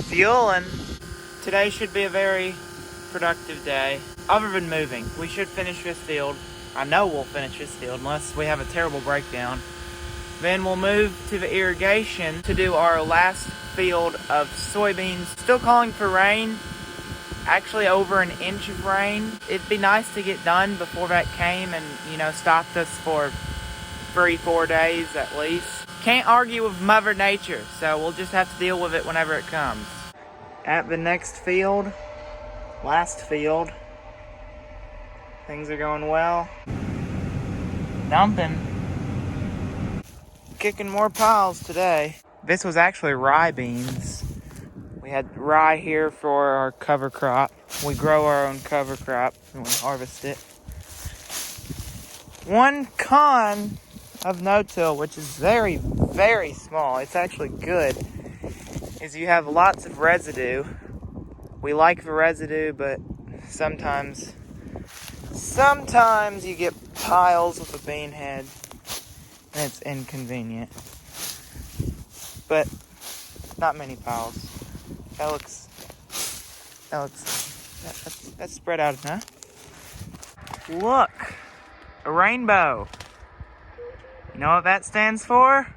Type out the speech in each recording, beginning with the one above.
fuel, and today should be a very productive day. Other than moving, we should finish this field. I know we'll finish this field unless we have a terrible breakdown. Then we'll move to the irrigation to do our last field of soybeans. Still calling for rain. Actually over an inch of rain. It'd be nice to get done before that came and, stopped us for 3-4 days at least. Can't argue with Mother Nature, so we'll just have to deal with it whenever it comes. At the next field, last field, things are going well. Dumping. Kicking more piles today. This was actually rye beans. We had rye here for our cover crop. We grow our own cover crop and we harvest it. One con of no-till, which is very, very small, it's actually good, is you have lots of residue. We like the residue, but sometimes you get piles with a bean head and it's inconvenient. But not many piles. That's spread out enough. Look, a rainbow. You know what that stands for?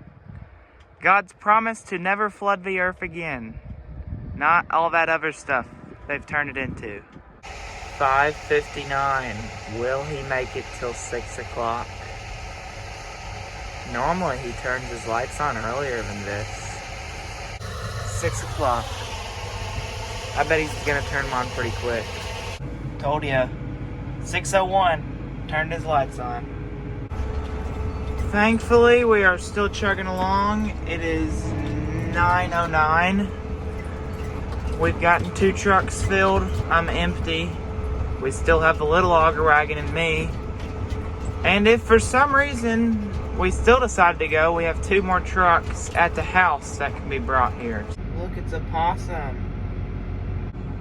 God's promise to never flood the earth again. Not all that other stuff they've turned it into. 5:59. Will he make it till 6 o'clock? Normally he turns his lights on earlier than this. 6 o'clock. I bet he's gonna turn them on pretty quick. Told ya. 6:01. Turned his lights on. Thankfully, we are still chugging along. It is 9:09. We've gotten 2 trucks filled. I'm empty. We still have the little auger wagon and me. And if for some reason we still decide to go, we have 2 more trucks at the house that can be brought here. Look, it's a possum.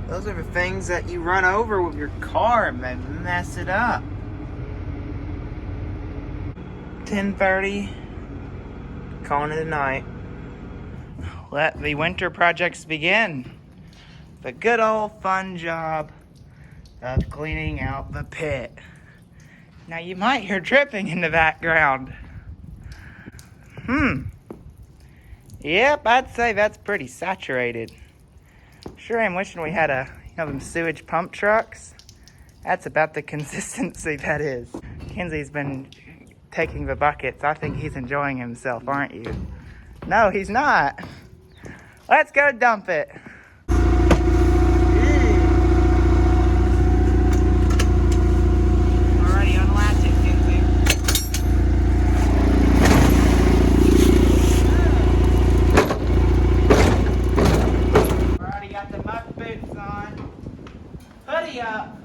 Those are the things that you run over with your car and they mess it up. 10:30, calling it a night. Let the winter projects begin. The good old fun job of cleaning out the pit. Now you might hear dripping in the background. Yep, I'd say that's pretty saturated. Sure am wishing we had them sewage pump trucks. That's about the consistency that is. Kenzie's been taking the buckets. I think he's enjoying himself, aren't you? No, he's not. Let's go dump it. Alrighty, unlatch it, Kenzie. Alrighty, got the muck boots on. Hoodie up.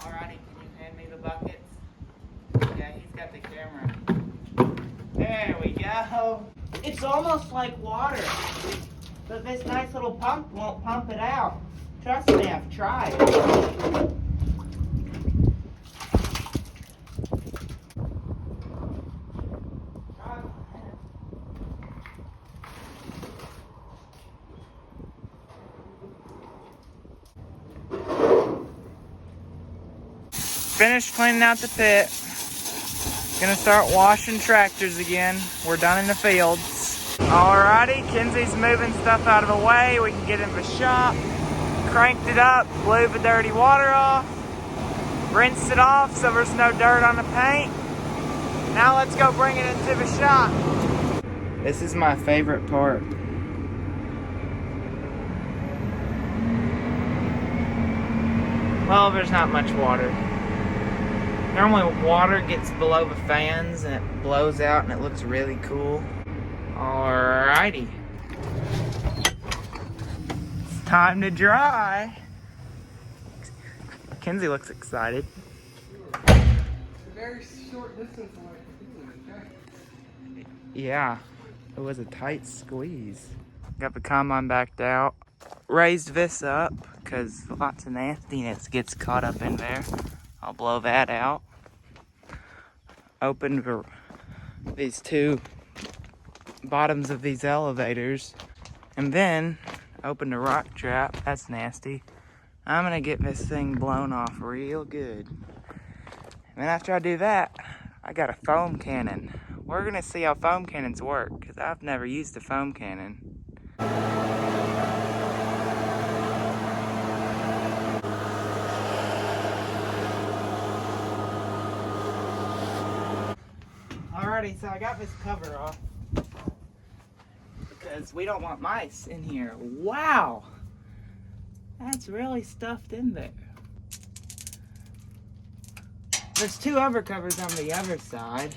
Alrighty, can you hand me the buckets? Yeah, he's got the camera. There we go. It's almost like water, but this nice little pump won't pump it out. Trust me, I've tried. Finished cleaning out the pit. Gonna start washing tractors again. We're done in the fields. Alrighty, Kenzie's moving stuff out of the way. We can get in the shop. Cranked it up, blew the dirty water off, rinsed it off so there's no dirt on the paint. Now let's go bring it into the shop. This is my favorite part. Well, there's not much water. Normally water gets below the fans and it blows out and it looks really cool. Alrighty. It's time to dry. Kenzie looks excited. It's a very short distance away. Yeah, it was a tight squeeze. Got the combine backed out. Raised this up because lots of nastiness gets caught up in there. I'll blow that out. Opened these 2 bottoms of these elevators. And then open the rock trap. That's nasty. I'm gonna get this thing blown off real good. And then after I do that, I got a foam cannon. We're gonna see how foam cannons work, because I've never used a foam cannon. Alrighty, so I got this cover off because we don't want mice in here. Wow! That's really stuffed in there. There's two other covers on the other side.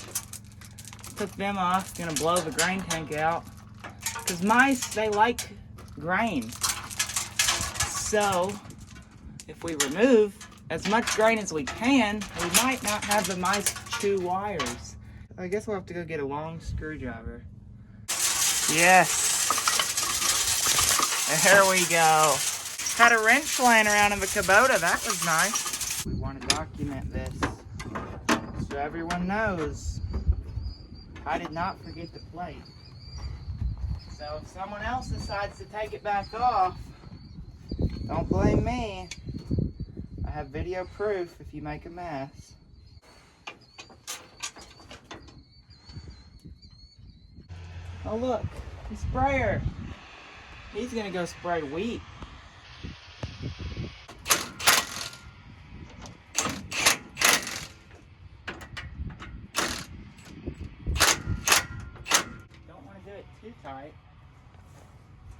Took them off, gonna blow the grain tank out. Because mice, they like grain. So, if we remove as much grain as we can, we might not have the mice chew wires. I guess we'll have to go get a long screwdriver. Yes. There we go. Had a wrench flying around in the Kubota. That was nice. We want to document this so everyone knows I did not forget the plate. So if someone else decides to take it back off, don't blame me. I have video proof if you make a mess. Oh look, the sprayer. He's gonna go spray wheat. Don't want to do it too tight.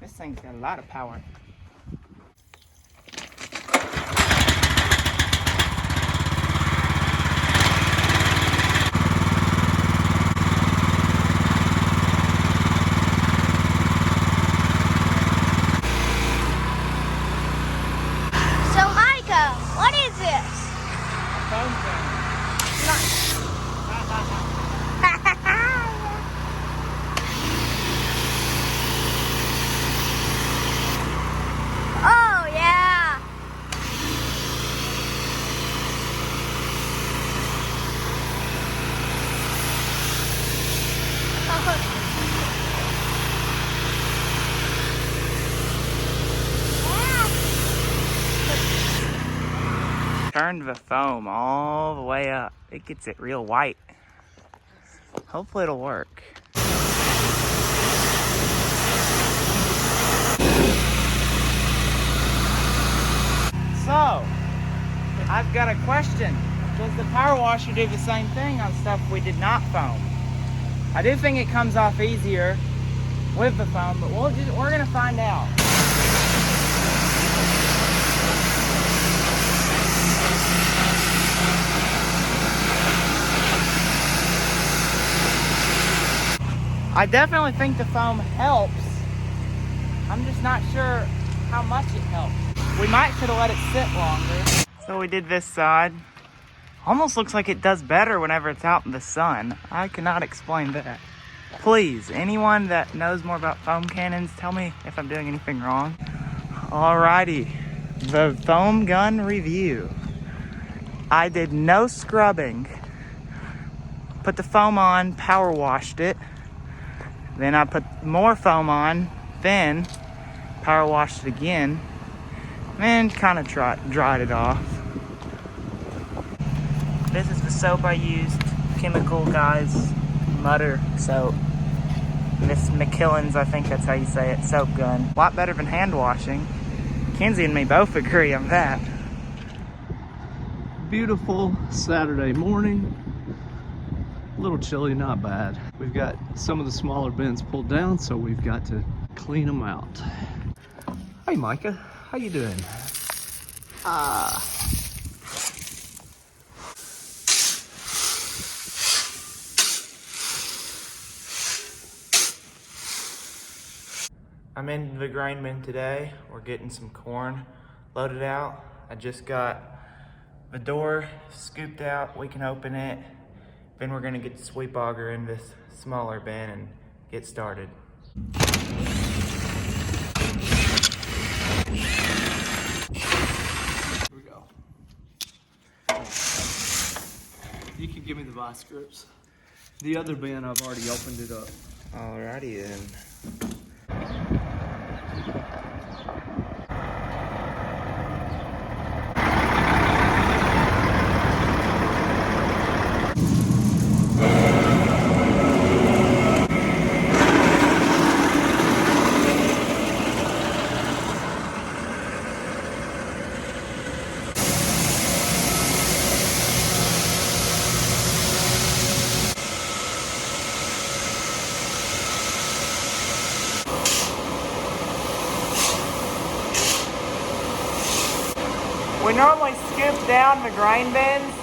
This thing's got a lot of power. What is this? Foam cannon. Oh, yeah. Turned the foam all the way up. It gets it real white. Hopefully it'll work. So, I've got a question. Does the power washer do the same thing on stuff we did not foam? I do think it comes off easier with the foam, but we're gonna find out. I definitely think the foam helps. I'm just not sure how much it helps. We might could have let it sit longer. So we did this side. Almost looks like it does better whenever it's out in the sun. I cannot explain that. Please, anyone that knows more about foam cannons, tell me if I'm doing anything wrong. Alrighty, the foam gun review. I did no scrubbing. Put the foam on, power washed it. Then I put more foam on, then power washed it again, then kind of dried it off. This is the soap I used, Chemical Guys Mutter soap. Miss McKillen's, I think that's how you say it, soap gun. A lot better than hand washing. Kenzie and me both agree on that. Beautiful Saturday morning. A little chilly, not bad. We've got some of the smaller bins pulled down, so we've got to clean them out. Hey Micah, how you doing? I'm in the grain bin today. We're getting some corn loaded out. I just got the door scooped out. We can open it. Then we're gonna get the sweep auger in this smaller bin and get started. Here we go. You can give me the vice grips. The other bin, I've already opened it up. Alrighty then. We normally scoop down the grain bins,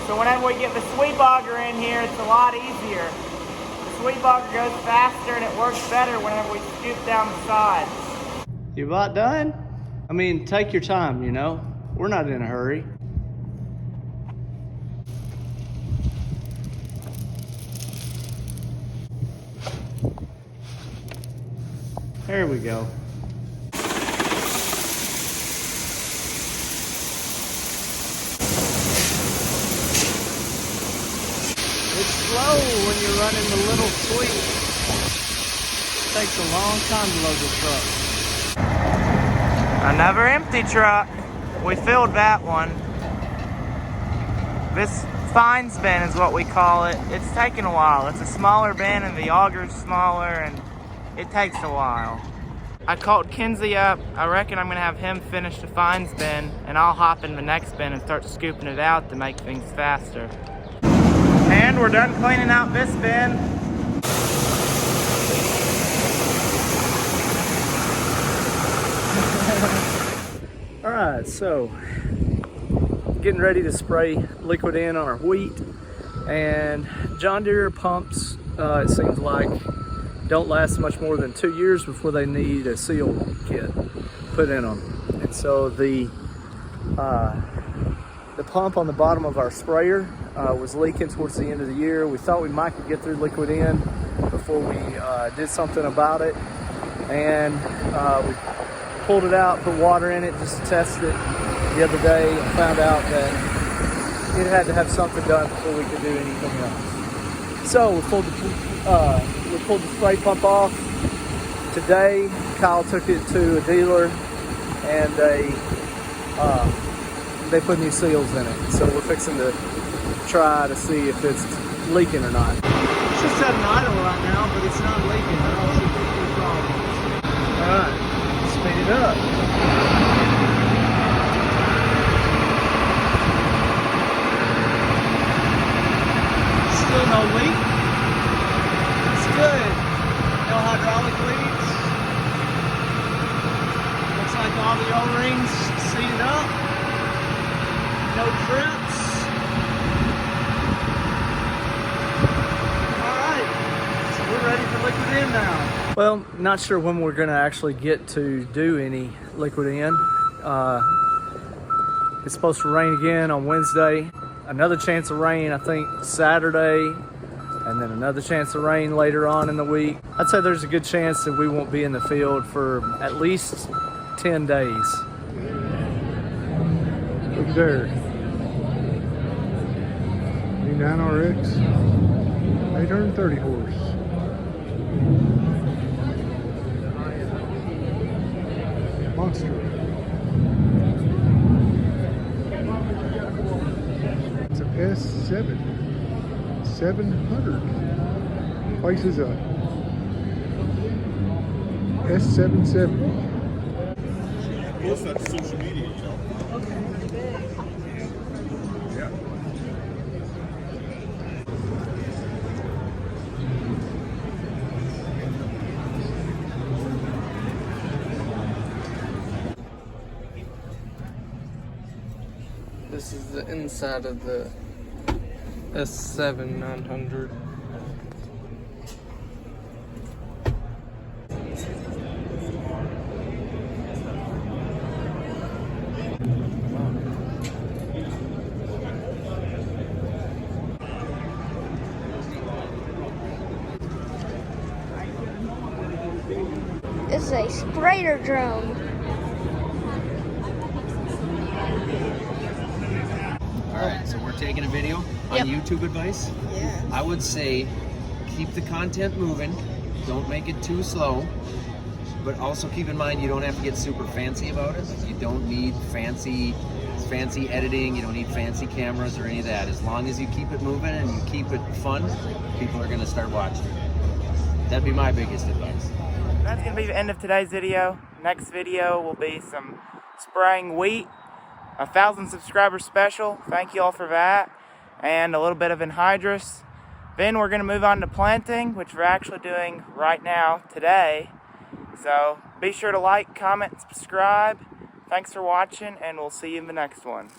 so whenever we get the sweep auger in here, it's a lot easier. The sweep auger goes faster and it works better whenever we scoop down the sides. You about done? I mean, take your time, you know? We're not in a hurry. There we go. It's slow when you're running the little sweep. It takes a long time to load the truck. Another empty truck. We filled that one. This fines bin is what we call it. It's taken a while. It's a smaller bin and the auger's smaller and it takes a while. I called Kinsey up. I reckon I'm gonna have him finish the fines bin and I'll hop in the next bin and start scooping it out to make things faster. And we're done cleaning out this bin. All right, so getting ready to spray liquid in on our wheat, and JohnDeere pumps, it seems like, don't last much more than 2 years before they need a seal kit put in them. And so the pump on the bottom of our sprayer was leaking towards the end of the year. We thought we might could get through liquid in before we did something about it, and we pulled it out, put water in it just to test it the other day, and found out that it had to have something done before we could do anything else. So we pulled the spray pump off today. Kyle took it to a dealer and they put new seals in it. So we're fixing to try to see if it's leaking or not. It's just at an idle right now, but it's not leaking. I don't see any problems. All right, speed it up. Still no leak. It's good. No hydraulic leaks. Looks like all the O-rings seated up. No trips. All right, so we're ready for liquid in now. Well, not sure when we're gonna actually get to do any liquid in. It's supposed to rain again on Wednesday. Another chance of rain, I think, Saturday, and then another chance of rain later on in the week. I'd say there's a good chance that we won't be in the field for at least 10 days. Look there. 9 RX, 830 horse. Monster. It's a S7, 700. Price is a S770. Post that to social media, Joe. Yeah. This is the inside of the S7 900. This is a sprayer drone. Alright, so we're taking a video on YouTube advice. Yeah. I would say keep the content moving. Don't make it too slow. But also keep in mind, you don't have to get super fancy about it. You don't need fancy editing. You don't need fancy cameras or any of that. As long as you keep it moving and you keep it fun, people are going to start watching. That'd be my biggest advice. That's going to be the end of today's video. Next video will be some spraying wheat, 1,000 subscriber special. Thank you all for that. And a little bit of anhydrous. Then we're going to move on to planting, which we're actually doing right now, today. So be sure to like, comment, subscribe. Thanks for watching, and we'll see you in the next one.